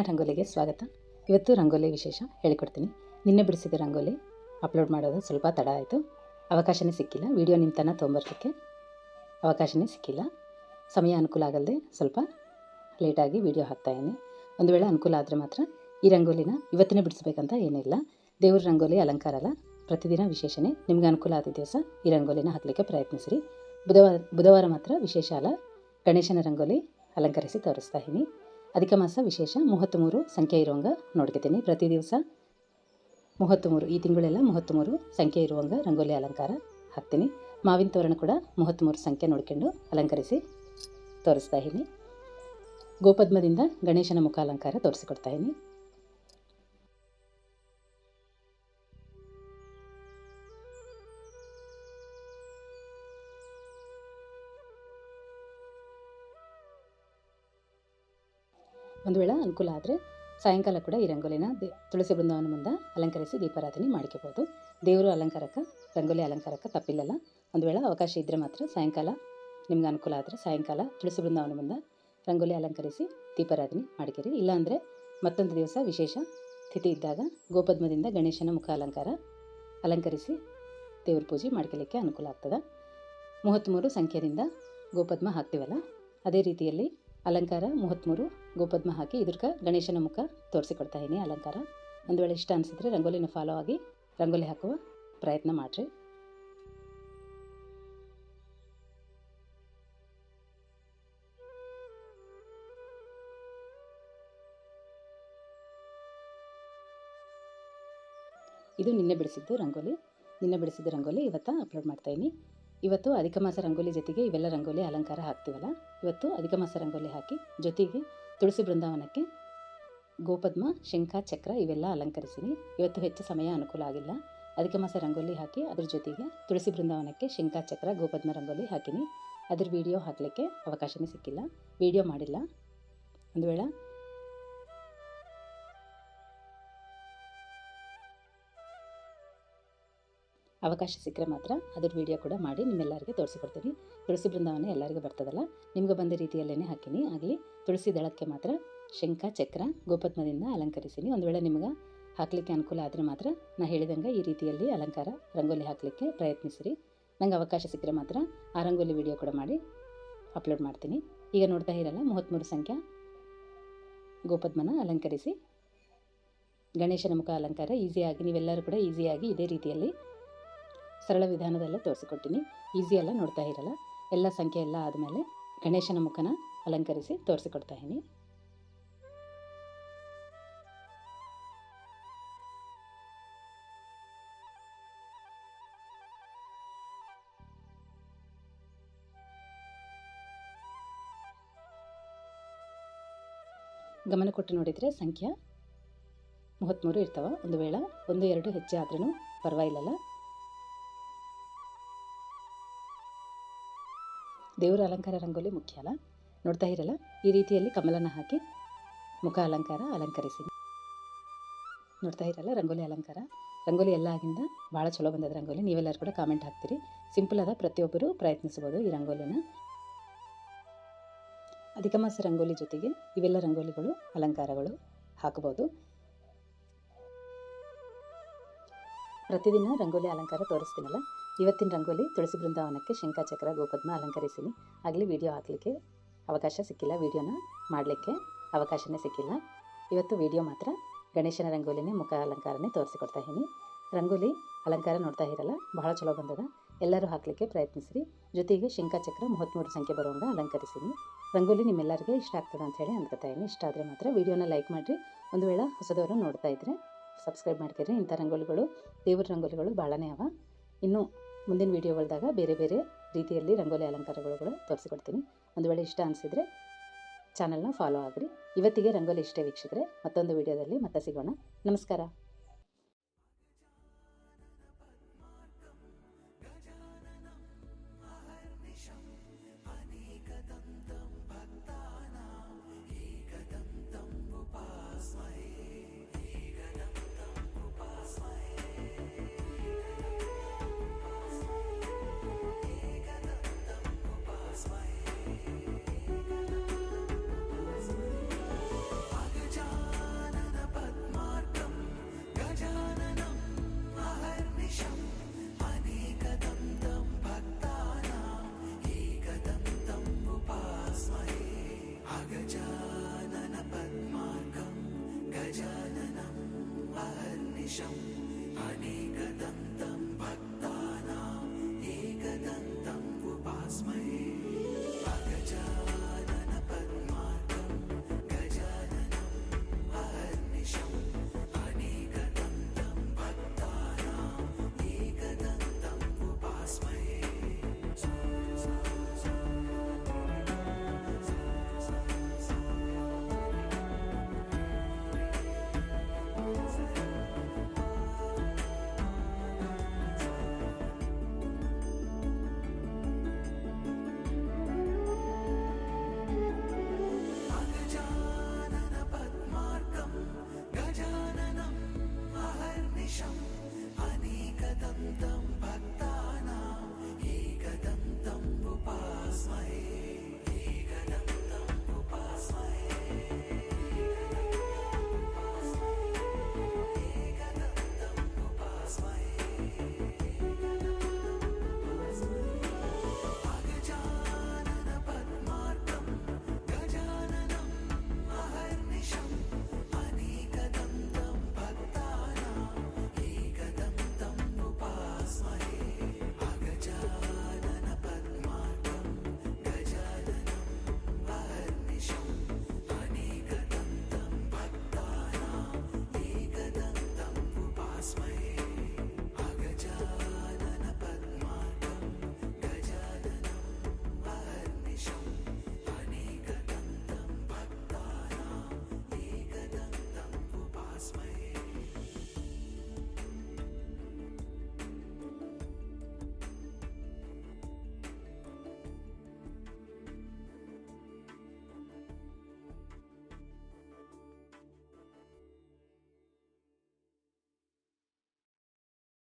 ರಂಗೋಲಿಗೆ ಸ್ವಾಗತ. ಇವತ್ತು ರಂಗೋಲಿ ವಿಶೇಷ ಹೇಳಿಕೊಡ್ತೀನಿ. ನಿನ್ನೆ ಬಿಡಿಸಿದ ರಂಗೋಲಿ ಅಪ್ಲೋಡ್ ಮಾಡೋದು ಸ್ವಲ್ಪ ತಡ ಆಯಿತು. ಅವಕಾಶನೇ ಸಿಕ್ಕಿಲ್ಲ. ವಿಡಿಯೋ ನಿಮ್ಮ ತನಕ ತೊಗೊಂಬರೋದಕ್ಕೆ ಅವಕಾಶನೇ ಸಿಕ್ಕಿಲ್ಲ. ಸಮಯ ಅನುಕೂಲ ಆಗಲ್ಲದೆ ಸ್ವಲ್ಪ ಲೇಟಾಗಿ ವಿಡಿಯೋ ಹಾಕ್ತಾಯಿದ್ದೀನಿ. ಒಂದು ವೇಳೆ ಅನುಕೂಲ ಆದರೆ ಮಾತ್ರ ಈ ರಂಗೋಲಿನ ಇವತ್ತೇ ಬಿಡಿಸ್ಬೇಕಂತ ಏನಿಲ್ಲ. ದೇವ್ರ ರಂಗೋಲಿ ಅಲಂಕಾರ ಅಲ್ಲ, ಪ್ರತಿದಿನ ವಿಶೇಷನೇ. ನಿಮಗೆ ಅನುಕೂಲ ಆದ ದಿವಸ ಈ ರಂಗೋಲಿನ ಹಾಕಲಿಕ್ಕೆ ಪ್ರಯತ್ನಿಸಿರಿ. ಬುಧವಾರ ಮಾತ್ರ ವಿಶೇಷ ಅಲ್ಲ, ಗಣೇಶನ ರಂಗೋಲಿ ಅಲಂಕರಿಸಿ ತೋರಿಸ್ತಾ ಇದ್ದೀನಿ. ಅಧಿಕ ಮಾಸ ವಿಶೇಷ 33 ಸಂಖ್ಯೆ ಇರುವಂಗ ನೋಡ್ಕೊತೀನಿ. ಪ್ರತಿ ದಿವಸ 33, ಈ ತಿಂಗಳೆಲ್ಲ 33 ಸಂಖ್ಯೆ ಇರುವಂಗ ರಂಗೋಲಿ ಅಲಂಕಾರ ಹಾಕ್ತೀನಿ. ಮಾವಿನ ತೋರಣ ಕೂಡ 33 ಸಂಖ್ಯೆ ನೋಡ್ಕೊಂಡು ಅಲಂಕರಿಸಿ ತೋರಿಸ್ತಾ ಇದ್ದೀನಿ. ಗೋಪದ್ಮದಿಂದ ಗಣೇಶನ ಮುಖ ಅಲಂಕಾರ ತೋರಿಸಿಕೊಡ್ತಾ ಇದ್ದೀನಿ. ಒಂದು ವೇಳೆ ಅನುಕೂಲ ಆದರೆ ಸಾಯಂಕಾಲ ಕೂಡ ಈ ರಂಗೋಲಿನ ತುಳಸಿ ಬೃಂದಾವನ ಮುಂದೆ ಅಲಂಕರಿಸಿ ದೀಪಾರಾಧನೆ ಮಾಡ್ಕೋಬೋದು. ದೇವರು ಅಲಂಕಾರಕ್ಕೆ, ರಂಗೋಲಿ ಅಲಂಕಾರಕ್ಕೆ ತಪ್ಪಿಲ್ಲಲ್ಲ. ಒಂದು ವೇಳೆ ಅವಕಾಶ ಇದ್ದರೆ ಮಾತ್ರ ಸಾಯಂಕಾಲ ನಿಮ್ಗೆ ಅನುಕೂಲ ಆದರೆ ಸಾಯಂಕಾಲ ತುಳಸಿ ಬೃಂದಾವನ ಮುಂದೆ ರಂಗೋಲಿ ಅಲಂಕರಿಸಿ ದೀಪಾರಾಧನೆ ಮಾಡ್ಕಿರಿ. ಇಲ್ಲಾಂದರೆ ಮತ್ತೊಂದು ದಿವಸ ವಿಶೇಷ ತಿಥಿ ಇದ್ದಾಗ ಗೋಪದ್ಮದಿಂದ ಗಣೇಶನ ಮುಖ ಅಲಂಕರಿಸಿ ದೇವ್ರ ಪೂಜೆ ಮಾಡ್ಕೊಳ್ಳಿಕ್ಕೆ ಅನುಕೂಲ ಆಗ್ತದೆ. 33 ಸಂಖ್ಯೆಯಿಂದ ಗೋಪದ್ಮ ಹಾಕ್ತೀವಲ್ಲ, ಅದೇ ರೀತಿಯಲ್ಲಿ ಅಲಂಕಾರ 33 ಗೋಪದ್ಮ ಹಾಕಿ ಇದ್ರಕ್ಕೆ ಗಣೇಶನ ಮುಖ ತೋರಿಸಿಕೊಡ್ತಾ ಇದ್ದೀನಿ ಅಲಂಕಾರ. ಒಂದು ವೇಳೆ ಇಷ್ಟ ಅನಿಸಿದ್ರೆ ರಂಗೋಲಿನ ಫಾಲೋ ಆಗಿ ರಂಗೋಲಿ ಹಾಕುವ ಪ್ರಯತ್ನ ಮಾಡಿರಿ. ಇದು ನಿನ್ನೆ ಬಿಡಿಸಿದ್ದು ರಂಗೋಲಿ ಇವತ್ತು ಅಪ್ಲೋಡ್ ಮಾಡ್ತಾಯಿದ್ದೀನಿ. ಇವತ್ತು ಅಧಿಕ ಮಾಸ ರಂಗೋಲಿ ಜೊತೆಗೆ ಇವೆಲ್ಲ ರಂಗೋಲಿ ಅಲಂಕಾರ ಹಾಕ್ತೀವಲ್ಲ, ಇವತ್ತು ಅಧಿಕ ಮಾಸ ರಂಗೋಲಿ ಹಾಕಿ ಜೊತೆಗೆ ತುಳಸಿ ಬೃಂದಾವನಕ್ಕೆ ಗೋಪದ್ಮ, ಶಂಖ, ಚಕ್ರ ಇವೆಲ್ಲ ಅಲಂಕರಿಸಿನಿ. ಇವತ್ತು ಹೆಚ್ಚು ಸಮಯ ಅನುಕೂಲ ಆಗಿಲ್ಲ. ಅಧಿಕ ಮಾಸ ರಂಗೋಲಿ ಹಾಕಿ ಅದ್ರ ಜೊತೆಗೆ ತುಳಸಿ ಬೃಂದಾವನಕ್ಕೆ ಶಂಖ, ಚಕ್ರ, ಗೋಪದ್ಮ ರಂಗೋಲಿ ಹಾಕಿನಿ. ಅದ್ರ ವಿಡಿಯೋ ಹಾಕಲಿಕ್ಕೆ ಅವಕಾಶನೇ ಸಿಕ್ಕಿಲ್ಲ, ವಿಡಿಯೋ ಮಾಡಿಲ್ಲ. ಒಂದು ವೇಳೆ ಅವಕಾಶ ಸಿಕ್ಕರೆ ಮಾತ್ರ ಅದ್ರ ವಿಡಿಯೋ ಕೂಡ ಮಾಡಿ ನಿಮ್ಮೆಲ್ಲರಿಗೆ ತೋರಿಸಿಕೊಡ್ತೀನಿ. ತುಳಸಿ ಬೃಂದಾವನ ಎಲ್ಲರಿಗೂ ಬರ್ತದಲ್ಲ, ನಿಮ್ಗೆ ಬಂದ ರೀತಿಯಲ್ಲೇ ಹಾಕಿನಿ. ಆಗಲಿ ತುಳಸಿ ದಳಕ್ಕೆ ಮಾತ್ರ ಶಂಖ, ಚಕ್ರ, ಗೋಪದ್ಮದಿಂದ ಅಲಂಕರಿಸಿನಿ. ಒಂದು ವೇಳೆ ನಿಮ್ಗೆ ಹಾಕಲಿಕ್ಕೆ ಅನುಕೂಲ ಆದರೆ ಮಾತ್ರ ನಾ ಹೇಳಿದಂಗೆ ಈ ರೀತಿಯಲ್ಲಿ ಅಲಂಕಾರ ರಂಗೋಲಿ ಹಾಕಲಿಕ್ಕೆ ಪ್ರಯತ್ನಿಸಿರಿ. ನಂಗೆ ಅವಕಾಶ ಸಿಕ್ಕರೆ ಮಾತ್ರ ಆ ರಂಗೋಲಿ ವಿಡಿಯೋ ಕೂಡ ಮಾಡಿ ಅಪ್ಲೋಡ್ ಮಾಡ್ತೀನಿ. ಈಗ ನೋಡ್ತಾ ಇರಲ್ಲ 33 ಸಂಖ್ಯೆ ಗೋಪದ್ಮನ ಅಲಂಕರಿಸಿ ಗಣೇಶನ ಮುಖ ಅಲಂಕಾರ ಈಸಿಯಾಗಿ ನೀವೆಲ್ಲರೂ ಕೂಡ ಈಸಿಯಾಗಿ ಇದೇ ರೀತಿಯಲ್ಲಿ ಸರಳ ವಿಧಾನದಲ್ಲೇ ತೋರಿಸಿಕೊಟ್ಟಿನಿ. ಈಸಿ ಎಲ್ಲ ನೋಡ್ತಾ ಇರಲ್ಲ. ಎಲ್ಲ ಸಂಖ್ಯೆ ಎಲ್ಲ ಆದಮೇಲೆ ಗಣೇಶನ ಮುಖನ ಅಲಂಕರಿಸಿ ತೋರಿಸಿಕೊಡ್ತಾ ಇದ್ದೀನಿ. ಗಮನ ಕೊಟ್ಟು ನೋಡಿದರೆ ಸಂಖ್ಯೆ 33 ಇರ್ತಾವೆ. ಒಂದು ವೇಳೆ 1-2 ಹೆಚ್ಚು ಆದ್ರೂ ಪರವಾಗಿಲ್ಲ. ದೇವರ ಅಲಂಕಾರ ರಂಗೋಲಿ ಮುಖ್ಯ ಅಲ್ಲ. ನೋಡ್ತಾ ಇರಲ್ಲ, ಈ ರೀತಿಯಲ್ಲಿ ಕಮಲನ ಹಾಕಿ ಮುಖ ಅಲಂಕರಿಸಿ ನೋಡ್ತಾ ಇರಲ್ಲ ರಂಗೋಲಿ ಅಲಂಕಾರ. ರಂಗೋಲಿ ಎಲ್ಲ ಆಗಿಂದ ಭಾಳ ಚಲೋ ಬಂದದ ರಂಗೋಲಿ. ನೀವೆಲ್ಲರೂ ಕೂಡ ಕಾಮೆಂಟ್ ಹಾಕ್ತೀರಿ. ಸಿಂಪಲ್ ಆದ ಪ್ರತಿಯೊಬ್ಬರು ಪ್ರಯತ್ನಿಸ್ಬೋದು ಈ ರಂಗೋಲಿನ. ಅಧಿಕ ಮಾಸ ರಂಗೋಲಿ ಜೊತೆಗೆ ಇವೆಲ್ಲ ರಂಗೋಲಿಗಳು ಅಲಂಕಾರಗಳು ಹಾಕಬಹುದು. ಪ್ರತಿದಿನ ರಂಗೋಲಿ ಅಲಂಕಾರ ತೋರಿಸ್ತೀನಲ್ಲ, ಇವತ್ತಿನ ರಂಗೋಲಿ ತುಳಸಿ ಬೃಂದಾವನಕ್ಕೆ ಶಂಖ, ಚಕ್ರ, ಗೋಪದ್ಮ ಅಲಂಕರಿಸಿನಿ. ಆಗಲಿ ವಿಡಿಯೋ ಹಾಕಲಿಕ್ಕೆ ಅವಕಾಶ ಸಿಕ್ಕಿಲ್ಲ, ವಿಡಿಯೋನ ಮಾಡಲಿಕ್ಕೆ ಅವಕಾಶನೇ ಸಿಕ್ಕಿಲ್ಲ. ಇವತ್ತು ವಿಡಿಯೋ ಮಾತ್ರ ಗಣೇಶನ ರಂಗೋಲಿನೇ ಮುಖ ಅಲಂಕಾರನೇ ತೋರಿಸಿಕೊಡ್ತಾ ಇದ್ದೀನಿ. ರಂಗೋಲಿ ಅಲಂಕಾರ ನೋಡ್ತಾ ಇರಲ್ಲ, ಬಹಳ ಚಲೋ ಬಂದದ. ಎಲ್ಲರೂ ಹಾಕಲಿಕ್ಕೆ ಪ್ರಯತ್ನಿಸಿರಿ. ಜೊತೆಗೆ ಶಂಖ, ಚಕ್ರ 33 ಸಂಖ್ಯೆ ಬರುವಂಗೆ ಅಲಂಕರಿಸಿನಿ. ರಂಗೋಲಿ ನಿಮ್ಮೆಲ್ಲರಿಗೆ ಇಷ್ಟ ಆಗ್ತದೆ ಅಂಥೇಳಿ ಅಂದ್ಕೊತಾ ಇದ್ದೀನಿ. ಇಷ್ಟ ಆದರೆ ಮಾತ್ರ ವಿಡಿಯೋನ ಲೈಕ್ ಮಾಡಿರಿ. ಒಂದು ವೇಳೆ ಹೊಸದವರು ನೋಡ್ತಾ ಇದ್ದರೆ ಸಬ್ಸ್ಕ್ರೈಬ್ ಮಾಡ್ಕೊರಿ. ಇಂಥ ರಂಗೋಲಿಗಳು, ದೇವ್ರ ರಂಗೋಲಿಗಳು ಭಾಳನೇ ಅವ. ಇನ್ನು ಮುಂದಿನ ವೀಡಿಯೋಗಳ್ದಾಗ ಬೇರೆ ಬೇರೆ ರೀತಿಯಲ್ಲಿ ರಂಗೋಲಿ ಅಲಂಕಾರಗಳು ತೋರಿಸಿಕೊಡ್ತೀನಿ. ಒಂದು ವೇಳೆ ಇಷ್ಟ ಅನಿಸಿದರೆ ಚಾನಲ್ನ ಫಾಲೋ ಆಗಿರಿ. ಇವತ್ತಿಗೆ ರಂಗೋಲಿ ಇಷ್ಟೇ ವೀಕ್ಷಕರೇ. ಮತ್ತೊಂದು ವಿಡಿಯೋದಲ್ಲಿ ಮತ್ತೆ ಸಿಗೋಣ. ನಮಸ್ಕಾರ. शं